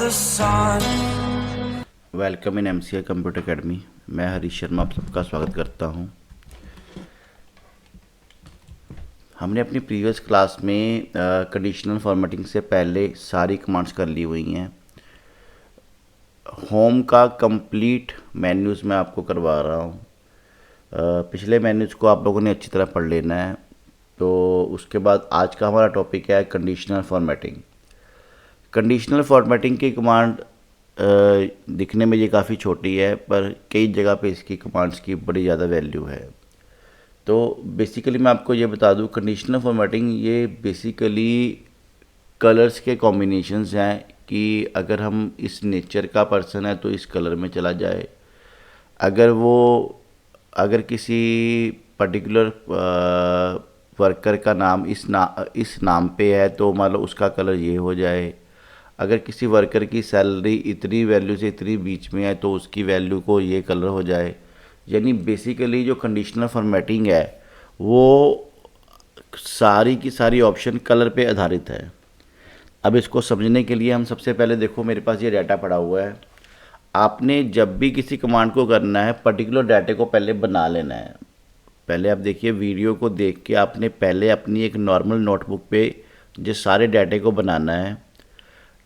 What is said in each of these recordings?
the sun. Welcome in MCA computer academy. मैं हरीश शर्मा आप सबका स्वागत करता हूं। हमने अपनी प्रीवियस क्लास में कंडीशनल फॉर्मेटिंग से पहले सारी कमांड्स कर ली हुई हैं। होम का कंप्लीट मेन्यूज़ मैं आपको करवा रहा हूं। पिछले मेन्यूज़ को आप लोगों ने अच्छी तरह पढ़ लेना है। तो उसके बाद आज का हमारा टॉपिक है कंडीशनल फॉर्मेटिंग। कंडीशनल फॉर्मेटिंग की कमांड दिखने में ये काफ़ी छोटी है, पर कई जगह पे इसकी कमांड्स की बड़ी ज़्यादा वैल्यू है। तो बेसिकली मैं आपको ये बता दूं, कंडीशनल फॉर्मेटिंग ये बेसिकली कलर्स के कॉम्बिनेशंस हैं कि अगर हम इस नेचर का पर्सन है तो इस कलर में चला जाए। अगर किसी पर्टिकुलर वर्कर का नाम इस नाम पे है तो मान लो उसका कलर ये हो जाए। अगर किसी वर्कर की सैलरी इतनी वैल्यू से इतनी बीच में है तो उसकी वैल्यू को ये कलर हो जाए। यानी बेसिकली जो कंडीशनल फॉर्मेटिंग है वो सारी की सारी ऑप्शन कलर पे आधारित है। अब इसको समझने के लिए हम सबसे पहले देखो, मेरे पास ये डाटा पड़ा हुआ है। आपने जब भी किसी कमांड को करना है पर्टिकुलर डाटे को पहले बना लेना है। पहले आप देखिए, वीडियो को देख के आपने पहले अपनी एक नॉर्मल नोटबुक पे जो सारे डाटे को बनाना है।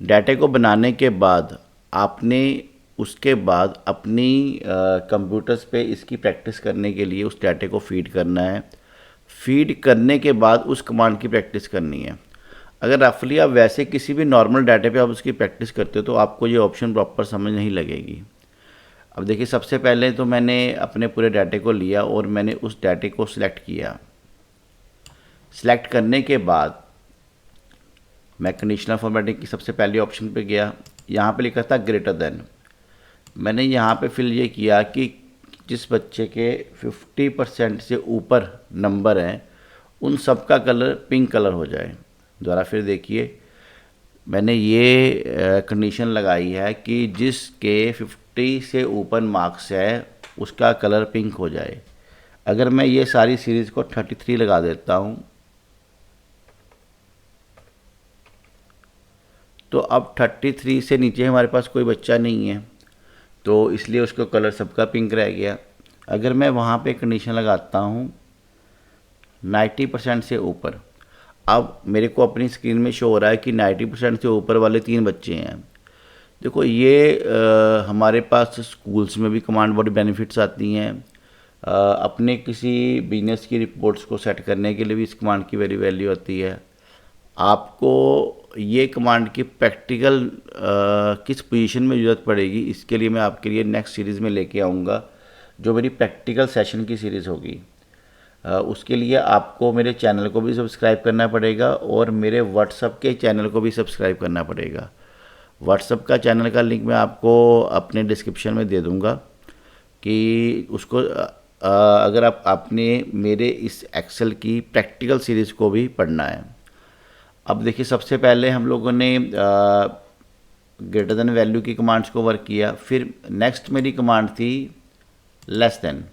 डाटे को बनाने के बाद आपने उसके बाद अपनी कंप्यूटर्स पे इसकी प्रैक्टिस करने के लिए उस डाटे को फीड करना है। फीड करने के बाद उस कमांड की प्रैक्टिस करनी है। अगर रफली आप वैसे किसी भी नॉर्मल डाटे पे आप उसकी प्रैक्टिस करते हो तो आपको ये ऑप्शन प्रॉपर समझ नहीं लगेगी। अब देखिए, सबसे पहले तो मैंने अपने पूरे डाटे को लिया और मैंने उस डाटे को सिलेक्ट किया। सिलेक्ट करने के बाद मैं कंडीशनल फॉर्मेटिंग की सबसे पहले ऑप्शन पे गया। यहाँ पे लिखा था ग्रेटर देन। मैंने यहाँ पे फिल ये किया कि जिस बच्चे के 50% से ऊपर नंबर हैं उन सब का कलर पिंक कलर हो जाए। दोबारा फिर देखिए, मैंने ये कंडीशन लगाई है कि जिसके 50 से ऊपर मार्क्स है उसका कलर पिंक हो जाए। अगर मैं ये सारी सीरीज़ को 33 लगा देता हूँ तो अब 33 से नीचे हमारे पास कोई बच्चा नहीं है, तो इसलिए उसका कलर सबका पिंक रह गया। अगर मैं वहाँ पे कंडीशन लगाता हूँ 90% से ऊपर, अब मेरे को अपनी स्क्रीन में शो हो रहा है कि 90% से ऊपर वाले 3 बच्चे हैं। देखो, ये हमारे पास स्कूल्स में भी कमांड बड़ी बेनिफिट्स आती हैं। अपने किसी बिजनेस की रिपोर्ट्स को सेट करने के लिए भी इस कमांड की वेरी वैल्यू आती है। आपको ये कमांड की प्रैक्टिकल किस पोजीशन में ज़रूरत पड़ेगी, इसके लिए मैं आपके लिए नेक्स्ट सीरीज़ में लेके आऊँगा, जो मेरी प्रैक्टिकल सेशन की सीरीज़ होगी। उसके लिए आपको मेरे चैनल को भी सब्सक्राइब करना पड़ेगा और मेरे व्हाट्सअप के चैनल को भी सब्सक्राइब करना पड़ेगा। व्हाट्सअप का चैनल का लिंक मैं आपको अपने डिस्क्रिप्शन में दे दूँगा कि उसको अगर आपने मेरे इस एक्सेल की प्रैक्टिकल सीरीज़ को भी पढ़ना है। अब देखिए, सबसे पहले हम लोगों ने ग्रेटर देन वैल्यू की कमांड्स को वर्क किया। फिर नेक्स्ट मेरी कमांड थी लेस देन।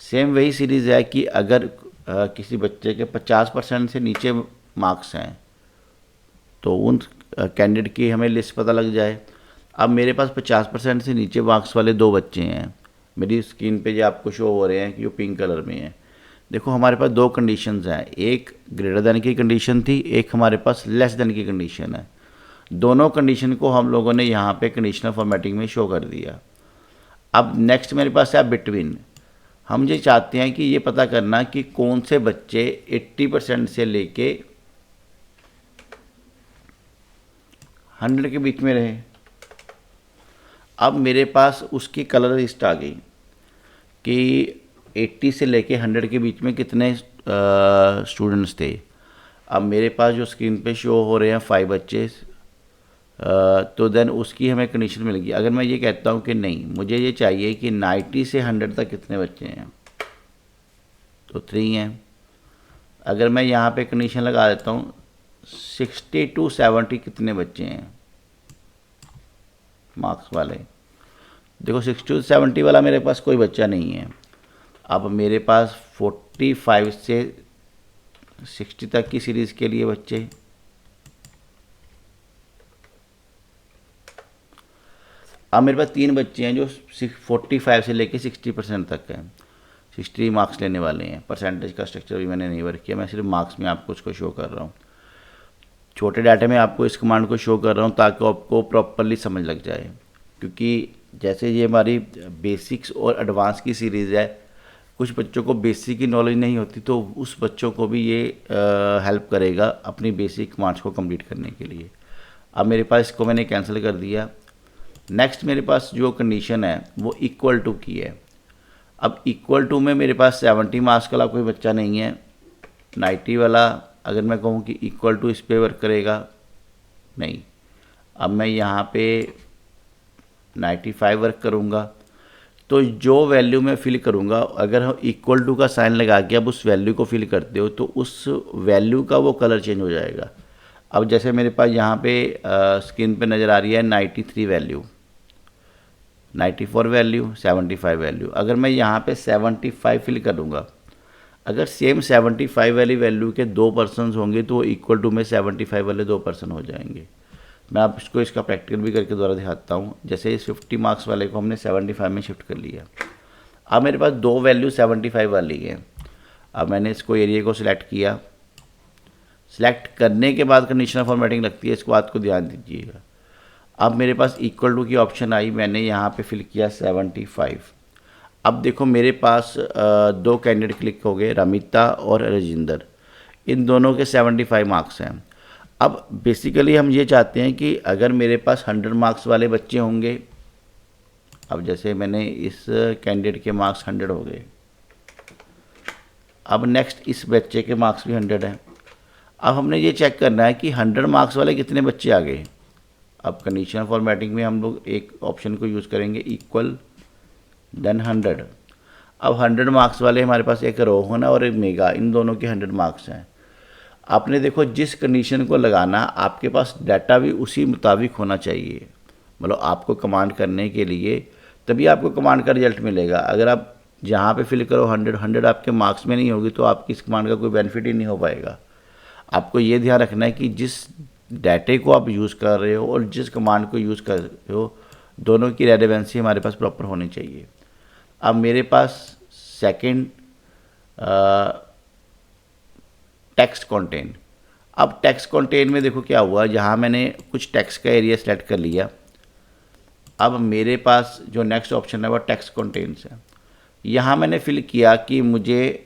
सेम वही सीरीज़ है कि अगर किसी बच्चे के 50% से नीचे मार्क्स हैं तो उन कैंडिडेट की हमें लिस्ट पता लग जाए। अब मेरे पास 50% से नीचे मार्क्स वाले 2 बच्चे हैं। मेरी स्क्रीन पे जो आपको शो हो रहे हैं कि वो पिंक कलर में है। देखो, हमारे पास 2 कंडीशंस हैं, एक ग्रेटर देन की कंडीशन थी, एक हमारे पास लेस देन की कंडीशन है। दोनों कंडीशन को हम लोगों ने यहाँ पे कंडीशनल फॉर्मेटिंग में शो कर दिया। अब नेक्स्ट मेरे पास है बिटवीन। हम ये चाहते हैं कि ये पता करना कि कौन से बच्चे 80% से लेके 100 के बीच में रहे। अब मेरे पास उसकी कलर लिस्ट आ गई कि 80 से लेके 100 के बीच में कितने स्टूडेंट्स थे। अब मेरे पास जो स्क्रीन पे शो हो रहे हैं 5 बच्चे, तो देन उसकी हमें कंडीशन मिलेगी। अगर मैं ये कहता हूँ कि नहीं, मुझे ये चाहिए कि 90 से 100 तक कितने बच्चे हैं, तो 3 हैं। अगर मैं यहाँ पे कंडीशन लगा देता हूँ 60 to 70 कितने बच्चे हैं मार्क्स वाले, देखो 60 to 70 वाला मेरे पास कोई बच्चा नहीं है। अब मेरे पास 45 से 60 तक की सीरीज़ के लिए बच्चे, अब मेरे पास 3 बच्चे हैं जो 45 से लेके 60% तक हैं, 60 मार्क्स लेने वाले हैं। परसेंटेज का स्ट्रक्चर भी मैंने नहीं वर्क किया, मैं सिर्फ मार्क्स में आपको उसको शो कर रहा हूँ। छोटे डाटे में आपको इस कमांड को शो कर रहा हूँ ताकि आपको प्रॉपरली समझ लग जाए, क्योंकि जैसे ये हमारी बेसिक्स और एडवांस की सीरीज़ है, कुछ बच्चों को बेसिक की नॉलेज नहीं होती, तो उस बच्चों को भी ये हेल्प करेगा अपनी बेसिक कमांड्स को कंप्लीट करने के लिए। अब मेरे पास इसको मैंने कैंसिल कर दिया। नेक्स्ट मेरे पास जो कंडीशन है वो इक्वल टू की है। अब इक्वल टू में मेरे पास 70 मार्क्स वाला कोई बच्चा नहीं है। 90 वाला अगर मैं कहूँ कि इक्वल टू इस पे वर्क करेगा, नहीं। अब मैं यहाँ पे 95 वर्क करूँगा, तो जो वैल्यू मैं फिल करूँगा, अगर हम इक्वल टू का साइन लगा के अब उस वैल्यू को फिल करते हो तो उस वैल्यू का वो कलर चेंज हो जाएगा। अब जैसे मेरे पास यहाँ पे स्क्रीन पे नज़र आ रही है 93 वैल्यू, 94 वैल्यू, 75 वैल्यू। अगर मैं यहाँ पे 75 फिल करूँगा, अगर सेम 75 वाली वैल्यू के 2 पर्सन होंगे तो इक्वल टू में 75 वाले 2 पर्सन हो जाएंगे। मैं आप इसको इसका प्रैक्टिकल भी करके दोबारा दिखाता हूँ। जैसे इस 50 मार्क्स वाले को हमने 75 में शिफ्ट कर लिया। अब मेरे पास 2 वैल्यू 75 वाली है। अब मैंने इसको एरिया को सिलेक्ट किया। सिलेक्ट करने के बाद कंडीशनल फॉर्मेटिंग लगती है, इसको बात को ध्यान दीजिएगा। अब मेरे पास इक्वल टू की ऑप्शन आई, मैंने यहाँ पे फिल किया 75। अब देखो मेरे पास 2 कैंडिडेट क्लिक हो गए, रमिता और राजिंदर। इन दोनों के 75 मार्क्स हैं। अब बेसिकली हम ये चाहते हैं कि अगर मेरे पास 100 मार्क्स वाले बच्चे होंगे, अब जैसे मैंने इस कैंडिडेट के मार्क्स 100 हो गए, अब नेक्स्ट इस बच्चे के मार्क्स भी 100 हैं। अब हमने ये चेक करना है कि 100 मार्क्स वाले कितने बच्चे आ गए। अब कंडीशनल फॉर्मेटिंग में हम लोग एक ऑप्शन को यूज़ करेंगे, इक्वल देन 100। अब 100 मार्क्स वाले हमारे पास एक रोहन और एक मेगा, इन दोनों के 100 मार्क्स हैं। आपने देखो जिस कंडीशन को लगाना, आपके पास डाटा भी उसी मुताबिक होना चाहिए। मतलब आपको कमांड करने के लिए तभी आपको कमांड का रिजल्ट मिलेगा। अगर आप जहाँ पे फिल करो 100 आपके मार्क्स में नहीं होगी तो आपकी इस कमांड का कोई बेनिफिट ही नहीं हो पाएगा। आपको ये ध्यान रखना है कि जिस डाटे को आप यूज़ कर रहे हो और जिस कमांड को यूज़ कर रहे हो, दोनों की रेलेवेंसी हमारे पास प्रॉपर होनी चाहिए। अब मेरे पास सेकंड टेक्स्ट कंटेंट। अब टेक्स्ट कंटेंट में देखो क्या हुआ, जहाँ मैंने कुछ टेक्स्ट का एरिया सेलेक्ट कर लिया। अब मेरे पास जो नेक्स्ट ऑप्शन है वो टेक्स्ट कंटेंट्स है। यहाँ मैंने फिल किया कि मुझे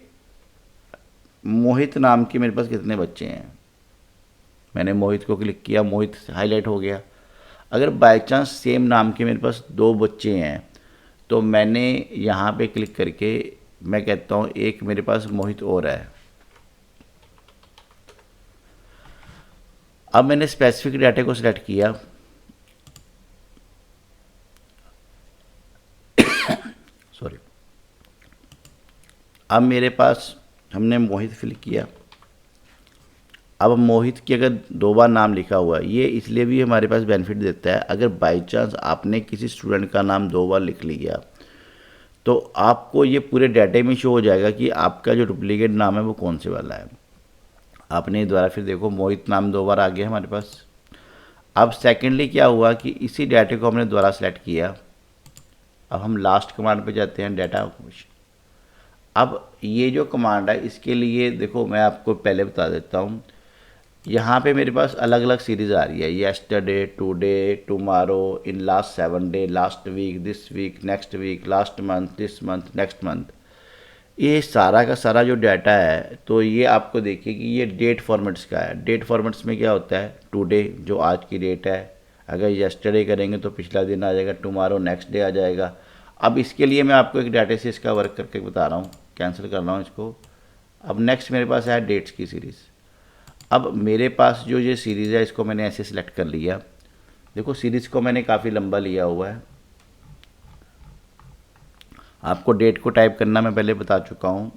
मोहित नाम के मेरे पास कितने बच्चे हैं। मैंने मोहित को क्लिक किया, मोहित हाईलाइट हो गया। अगर बाय चांस सेम नाम के मेरे पास 2 बच्चे हैं तो मैंने यहाँ पे क्लिक करके मैं कहता हूँ एक मेरे पास मोहित और है। अब मैंने स्पेसिफिक डाटा को सिलेक्ट किया, सॉरी। अब मेरे पास हमने मोहित फिल किया। अब मोहित की अगर 2 बार नाम लिखा हुआ है, ये इसलिए भी हमारे पास बेनिफिट देता है, अगर बाई चांस आपने किसी स्टूडेंट का नाम 2 बार लिख लिया तो आपको ये पूरे डाटे में शो हो जाएगा कि आपका जो डुप्लीकेट नाम है वो कौन से वाला है। आपने दोबारा फिर देखो मोहित नाम 2 बार आ गया हमारे पास। अब सेकेंडली क्या हुआ कि इसी डाटे को हमने दोबारा सेलेक्ट किया। अब हम लास्ट कमांड पे जाते हैं, डाटा ऑक्यूपेशन। अब ये जो कमांड है इसके लिए देखो मैं आपको पहले बता देता हूँ। यहाँ पे मेरे पास अलग अलग सीरीज़ आ रही है, yesterday, today, tomorrow, in last 7 day, last week, this week, next week, last month, this month, next month. ये सारा का सारा जो डाटा है, तो ये आपको देखिए कि ये डेट फॉर्मेट्स का है। डेट फॉर्मेट्स में क्या होता है, टुडे जो आज की डेट है, अगर येस्टरडे करेंगे तो पिछला दिन आ जाएगा, टुमारो नेक्स्ट डे आ जाएगा। अब इसके लिए मैं आपको एक डाटा से इसका वर्क करके बता रहा हूँ, कैंसिल कर रहा हूँ इसको। अब नेक्स्ट मेरे पास है डेट्स की सीरीज़। अब मेरे पास जो ये सीरीज़ है इसको मैंने ऐसे सिलेक्ट कर लिया। देखो सीरीज़ को मैंने काफ़ी लंबा लिया हुआ है। आपको डेट को टाइप करना मैं पहले बता चुका हूँ।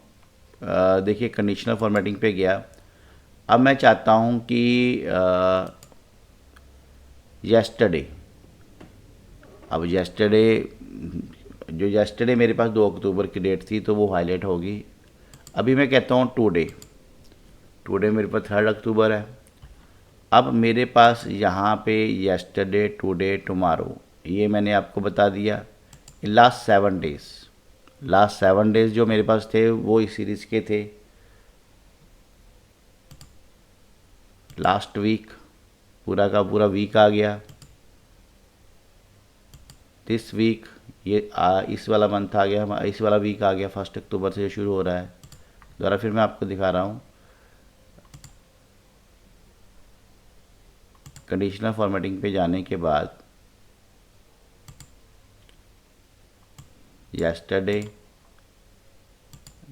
देखिए कंडीशनल फॉर्मेटिंग पे गया। अब मैं चाहता हूँ कि येस्टरडे, अब येस्टरडे जो येस्टरडे मेरे पास 2 अक्टूबर की डेट थी तो वो हाईलाइट होगी। अभी मैं कहता हूँ टुडे, टुडे मेरे पास 3 अक्टूबर है। अब मेरे पास यहाँ पे येस्टरडे, टुडे, टुमारो ये मैंने आपको बता दिया। लास्ट 7 डेज जो मेरे पास थे वो इस सीरीज़ के थे। लास्ट वीक पूरा का पूरा वीक आ गया। दिस वीक ये इस वाला मंथ आ गया, इस वाला वीक आ गया, 1 अक्टूबर से शुरू हो रहा है। दोबारा फिर मैं आपको दिखा रहा हूँ। कंडीशनल फॉर्मेटिंग पे जाने के बाद यस्टरडे,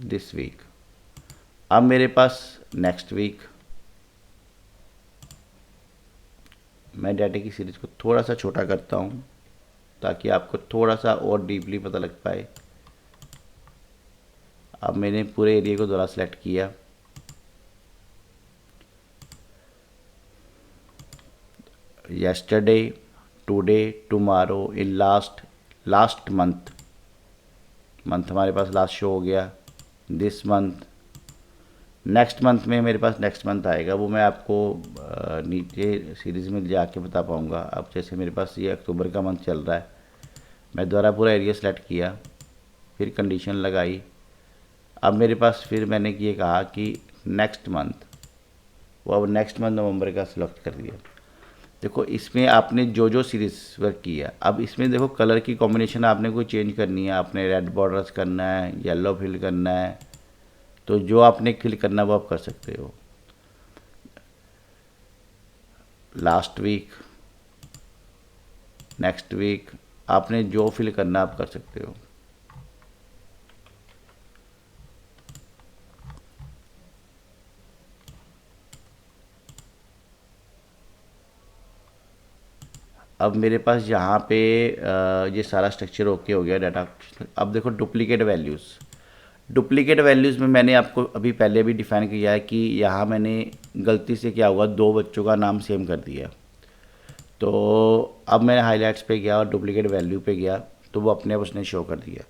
दिस वीक। अब मेरे पास नेक्स्ट वीक, मैं डाटा की सीरीज़ को थोड़ा सा छोटा करता हूँ ताकि आपको थोड़ा सा और डीपली पता लग पाए। अब मैंने पूरे एरिया को दोबारा सेलेक्ट किया। yesterday, today, tomorrow, in last month हमारे पास लास्ट शो हो गया। दिस मंथ, नेक्स्ट मंथ में मेरे पास नेक्स्ट मंथ आएगा, वो मैं आपको नीचे सीरीज़ में जाके बता पाऊँगा। अब जैसे मेरे पास ये अक्टूबर का मंथ चल रहा है, मैं दोबारा पूरा एरिया सेलेक्ट किया, फिर कंडीशन लगाई। अब मेरे पास फिर मैंने ये कहा कि नेक्स्ट मंथ, वो अब नेक्स्ट मंथ नवंबर का सिलेक्ट कर दिया। देखो इसमें आपने जो जो सीरीज़ वर्क किया, अब इसमें देखो कलर की कॉम्बिनेशन आपने कोई चेंज करनी है, आपने रेड बॉर्डर्स करना है, येलो फिल करना है, तो जो आपने फिल करना है वो आप कर सकते हो। लास्ट वीक, नेक्स्ट वीक, आपने जो फिल करना आप कर सकते हो। अब मेरे पास यहाँ पे ये सारा स्ट्रक्चर ओके हो गया डाटा। अब देखो डुप्लीकेट वैल्यूज़ में मैंने आपको अभी पहले भी डिफ़ाइन किया है कि यहाँ मैंने गलती से क्या हुआ, 2 बच्चों का नाम सेम कर दिया। तो अब मैं हाइलाइट्स पे गया और डुप्लीकेट वैल्यू पे गया, तो वो अपने आप उसने शो कर दिया।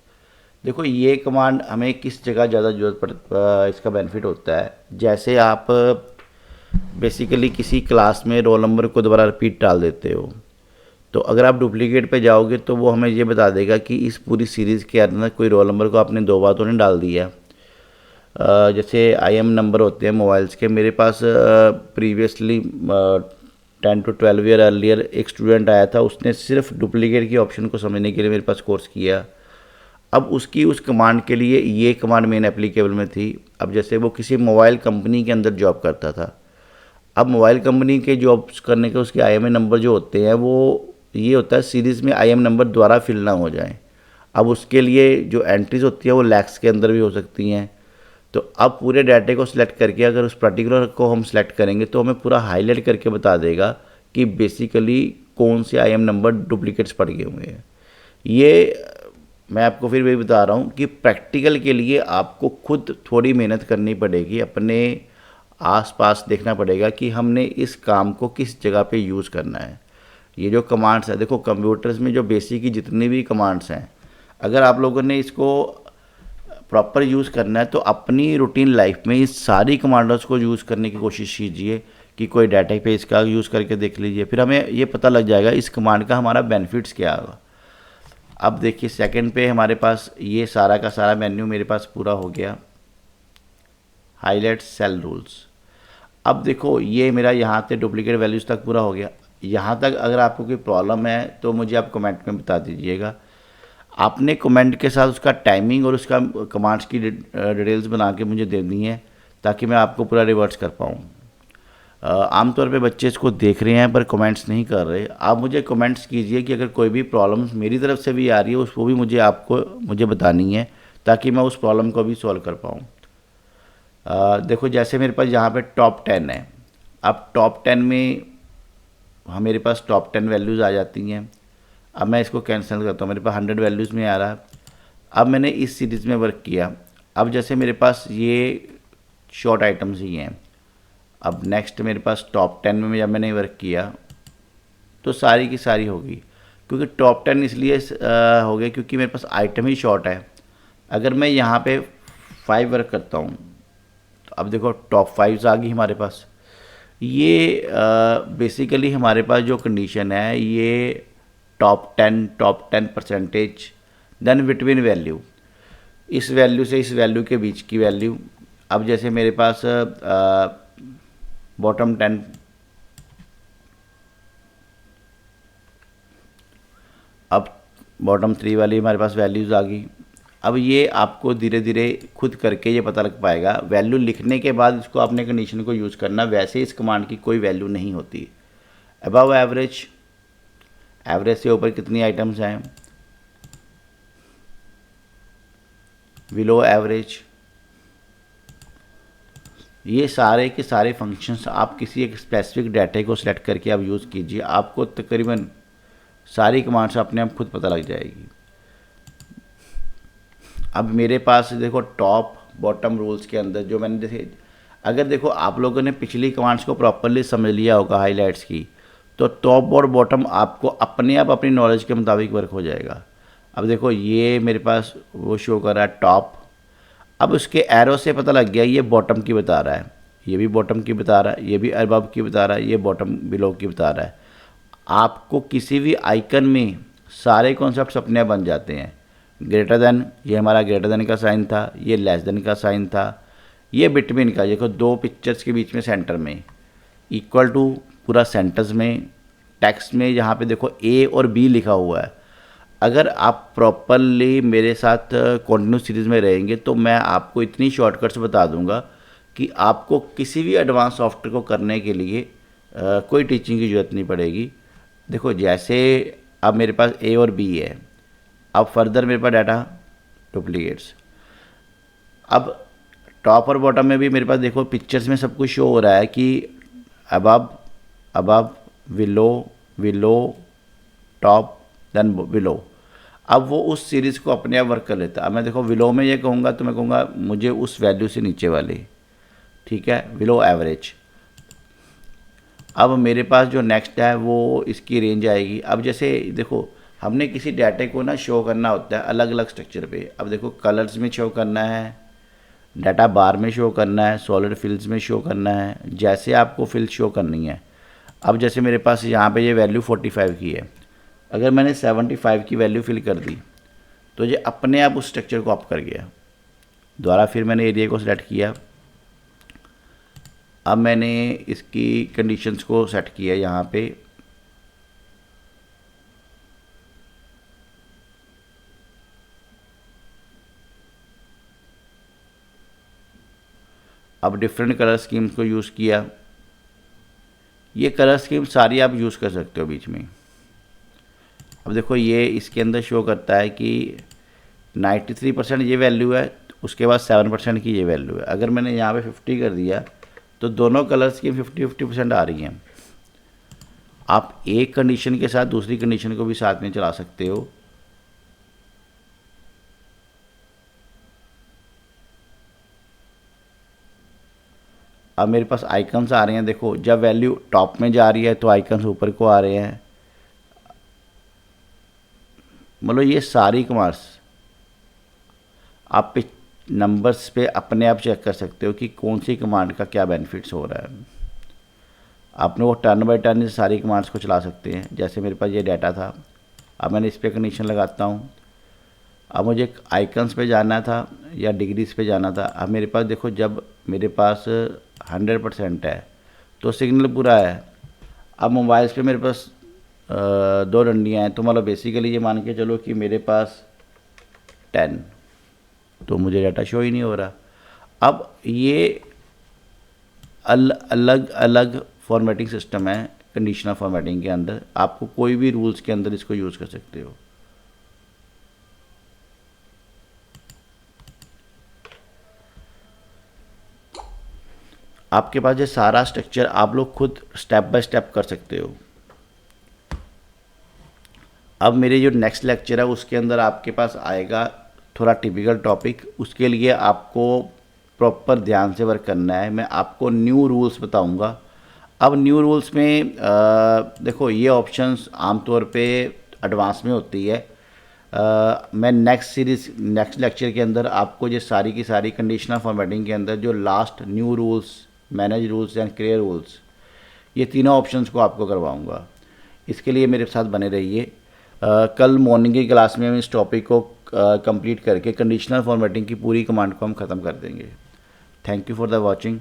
देखो ये कमांड हमें किस जगह ज़्यादा ज़रूरत इसका बेनिफिट होता है, जैसे आप बेसिकली किसी क्लास में रोल नंबर को दोबारा रिपीट डाल देते हो, तो अगर आप डुप्लीकेट पे जाओगे तो वो हमें ये बता देगा कि इस पूरी सीरीज़ के अंदर कोई रोल नंबर को आपने 2 बार तो नहीं डाल दिया। जैसे IM नंबर होते हैं मोबाइल्स के, मेरे पास प्रीवियसली 10 to 12 ईयर अर्लियर एक स्टूडेंट आया था, उसने सिर्फ डुप्लीकेट की ऑप्शन को समझने के लिए मेरे पास कोर्स किया। अब उसकी उस कमांड के लिए ये कमांड मेन एप्लीकेबल में थी। अब जैसे वो किसी मोबाइल कंपनी के अंदर जॉब करता था, अब मोबाइल कंपनी के जॉब्स करने के उसके IMA नंबर जो होते हैं वो ये होता है सीरीज़ में IM नंबर द्वारा फिल ना हो जाए। अब उसके लिए जो एंट्रीज होती है वो लैक्स के अंदर भी हो सकती हैं। तो अब पूरे डाटे को सिलेक्ट करके अगर उस पर्टिकुलर को हम सिलेक्ट करेंगे तो हमें पूरा हाईलाइट करके बता देगा कि बेसिकली कौन से IM नंबर डुप्लीकेट्स पड़ गए हुए हैं। ये मैं आपको फिर वही बता रहा हूँ कि प्रैक्टिकल के लिए आपको खुद थोड़ी मेहनत करनी पड़ेगी, अपने आसपास देखना पड़ेगा कि हमने इस काम को किस जगह पे यूज़ करना है। ये जो कमांड्स है, देखो कंप्यूटर्स में जो बेसिक की जितनी भी कमांड्स हैं, अगर आप लोगों ने इसको प्रॉपर यूज़ करना है तो अपनी रूटीन लाइफ में इस सारी कमांडर्स को यूज़ करने की कोशिश कीजिए कि कोई डाटा पे इसका यूज़ करके देख लीजिए, फिर हमें ये पता लग जाएगा इस कमांड का हमारा बेनिफिट्स क्या होगा। अब देखिए सेकंड पे हमारे पास ये सारा का सारा मेन्यू मेरे पास पूरा हो गया। हाईलाइट सेल रूल्स, अब देखो ये मेरा यहाँ से डुप्लीकेट वैल्यूज़ तक पूरा हो गया। यहाँ तक अगर आपको कोई प्रॉब्लम है तो मुझे आप कमेंट में बता दीजिएगा। आपने कमेंट के साथ उसका टाइमिंग और उसका कमांड्स की डिटेल्स बना के मुझे देनी है ताकि मैं आपको पूरा रिवर्ट्स कर पाऊँ। आमतौर पे बच्चे इसको देख रहे हैं पर कमेंट्स नहीं कर रहे। आप मुझे कमेंट्स कीजिए कि अगर कोई भी प्रॉब्लम्स मेरी तरफ से भी आ रही है उसको भी मुझे बतानी है ताकि मैं उस प्रॉब्लम को भी सॉल्व कर पाऊँ। देखो जैसे मेरे पास यहाँ पे टॉप 10 है, अब टॉप 10 में मेरे पास टॉप 10 वैल्यूज़ आ जाती हैं। अब मैं इसको कैंसिल करता हूँ, मेरे पास 100 वैल्यूज़ में आ रहा है। अब मैंने इस सीरीज़ में वर्क किया, अब जैसे मेरे पास ये शॉर्ट आइटम्स ही हैं। अब नेक्स्ट मेरे पास टॉप 10 में जब मैंने वर्क किया तो सारी की सारी होगी, क्योंकि टॉप 10 इसलिए हो गए क्योंकि मेरे पास आइटम ही शॉर्ट है। अगर मैं यहाँ पे 5 वर्क करता हूँ तो अब देखो टॉप 5 आ गई हमारे पास। ये बेसिकली हमारे पास जो कंडीशन है ये top 10 percentage, then between value, इस वैल्यू से इस वैल्यू के बीच की वैल्यू। अब जैसे मेरे पास बॉटम 10, अब बॉटम 3 वाली हमारे पास वैल्यूज़ आ गई। अब ये आपको धीरे धीरे खुद करके ये पता लग पाएगा। वैल्यू लिखने के बाद इसको आपने कंडीशन को यूज़ करना, वैसे इस कमांड की कोई वैल्यू नहीं होती। अबव एवरेज, एवरेज से ऊपर कितनी आइटम्स हैं, बिलो एवरेज, ये सारे के सारे फंक्शंस आप किसी एक स्पेसिफिक डाटा को सिलेक्ट करके आप यूज़ कीजिए, आपको तकरीबन सारी कमांड्स अपने आप खुद पता लग जाएगी। अब मेरे पास देखो टॉप बॉटम रूल्स के अंदर जो मैंने जैसे, अगर देखो आप लोगों ने पिछली कमांड्स को प्रॉपरली समझ लिया होगा हाईलाइट्स की, तो टॉप और बॉटम आपको अपने आप अपनी नॉलेज के मुताबिक वर्क हो जाएगा। अब देखो ये मेरे पास वो शो कर रहा है टॉप, अब उसके एरो से पता लग गया ये बॉटम की बता रहा है, ये भी बॉटम की बता रहा है, ये भी अबव की बता रहा है, ये बॉटम बिलो की बता रहा है। आपको किसी भी आइकन में सारे कॉन्सेप्ट्स अपने आप बन जाते हैं। ग्रेटर देन, ये हमारा ग्रेटर देन का साइन था, ये लेस देन का साइन था, ये बिटवीन का, देखो दो पिक्चर्स के बीच में सेंटर में, इक्वल टू पूरा सेंटेंस में, टेक्स्ट में जहाँ पे देखो ए और बी लिखा हुआ है। अगर आप प्रॉपरली मेरे साथ कॉन्टिन्यूस सीरीज़ में रहेंगे तो मैं आपको इतनी शॉर्टकट्स बता दूंगा कि आपको किसी भी एडवांस सॉफ्टवेयर को करने के लिए कोई टीचिंग की ज़रूरत नहीं पड़ेगी। देखो जैसे अब मेरे पास ए और बी है, अब फर्दर मेरे पास डाटा डुप्लीकेट्स, अब टॉप और बॉटम में भी मेरे पास देखो पिक्चर्स में सब कुछ शो हो रहा है कि above, above, below, below, top, then below. अब वो उस सीरीज़ को अपने आप वर्क कर लेता है। अब मैं देखो बिलो में ये कहूँगा तो मैं कहूँगा मुझे उस वैल्यू से नीचे वाली, ठीक है, बिलो एवरेज। अब मेरे पास जो नेक्स्ट है वो इसकी रेंज आएगी। अब जैसे देखो हमने किसी डाटा को ना शो करना होता है अलग अलग स्ट्रक्चर पे। अब देखो कलर्स में शो करना है, डाटा बार में शो करना है, सॉलिड फिल्स में शो करना है, जैसे आपको फिल शो करनी है। अब जैसे मेरे पास यहाँ पे ये वैल्यू 45 की है, अगर मैंने 75 की वैल्यू फिल कर दी तो ये अपने आप उस स्ट्रक्चर को अप कर गया। दोबारा फिर मैंने एरिया को सेलेक्ट किया, अब मैंने इसकी कंडीशंस को सेट किया यहाँ पे, अब डिफरेंट कलर स्कीम्स को यूज़ किया। ये कलर स्कीम सारी आप यूज़ कर सकते हो बीच में। अब देखो ये इसके अंदर शो करता है कि 93% ये वैल्यू है, उसके बाद 7% की ये वैल्यू है। अगर मैंने यहाँ पे 50 कर दिया तो दोनों कलर्स की 50-50% आ रही हैं। आप एक कंडीशन के साथ दूसरी कंडीशन को भी साथ में चला सकते हो। अब मेरे पास आइकन्स आ रहे हैं, देखो जब वैल्यू टॉप में जा रही है तो आइकन्स ऊपर को आ रहे हैं। मतलब ये सारी कमांड्स आप नंबर्स पे अपने आप चेक कर सकते हो कि कौन सी कमांड का क्या बेनिफिट्स हो रहा है। आपने वो टर्न बाय टर्न सारी कमांड्स को चला सकते हैं। जैसे मेरे पास ये डाटा था, अब मैंने इस पर कंडीशन लगाता हूँ। अब मुझे आइकन्स पे जाना था या डिग्रीज पे जाना था। अब मेरे पास देखो जब मेरे पास 100% है तो सिग्नल पूरा है। अब मोबाइल्स पे मेरे पास दो डंडियाँ हैं, तो मतलब बेसिकली ये मान के चलो कि मेरे पास 10, तो मुझे डाटा शो ही नहीं हो रहा। अब ये अलग अलग फॉर्मेटिंग सिस्टम है कंडीशनल फॉर्मेटिंग के अंदर, आपको कोई भी रूल्स के अंदर इसको यूज़ कर सकते हो। आपके पास ये सारा स्ट्रक्चर आप लोग खुद स्टेप बाय स्टेप कर सकते हो। अब मेरे जो नेक्स्ट लेक्चर है उसके अंदर आपके पास आएगा थोड़ा टिपिकल टॉपिक, उसके लिए आपको प्रॉपर ध्यान से वर्क करना है। मैं आपको न्यू रूल्स बताऊंगा। अब न्यू रूल्स में देखो ये ऑप्शंस आमतौर पे एडवांस में होती है। मैं नेक्स्ट लेक्चर के अंदर आपको ये सारी की सारी कंडीशनल फॉर्मेटिंग के अंदर जो last new rules, manage rules and clear rules, ये तीनों ऑप्शंस को आपको करवाऊंगा। इसके लिए मेरे साथ बने रहिए। कल मॉर्निंग की क्लास में हम इस टॉपिक को कंप्लीट करके कंडीशनल फॉर्मेटिंग की पूरी कमांड को हम ख़त्म कर देंगे। Thank you for the watching.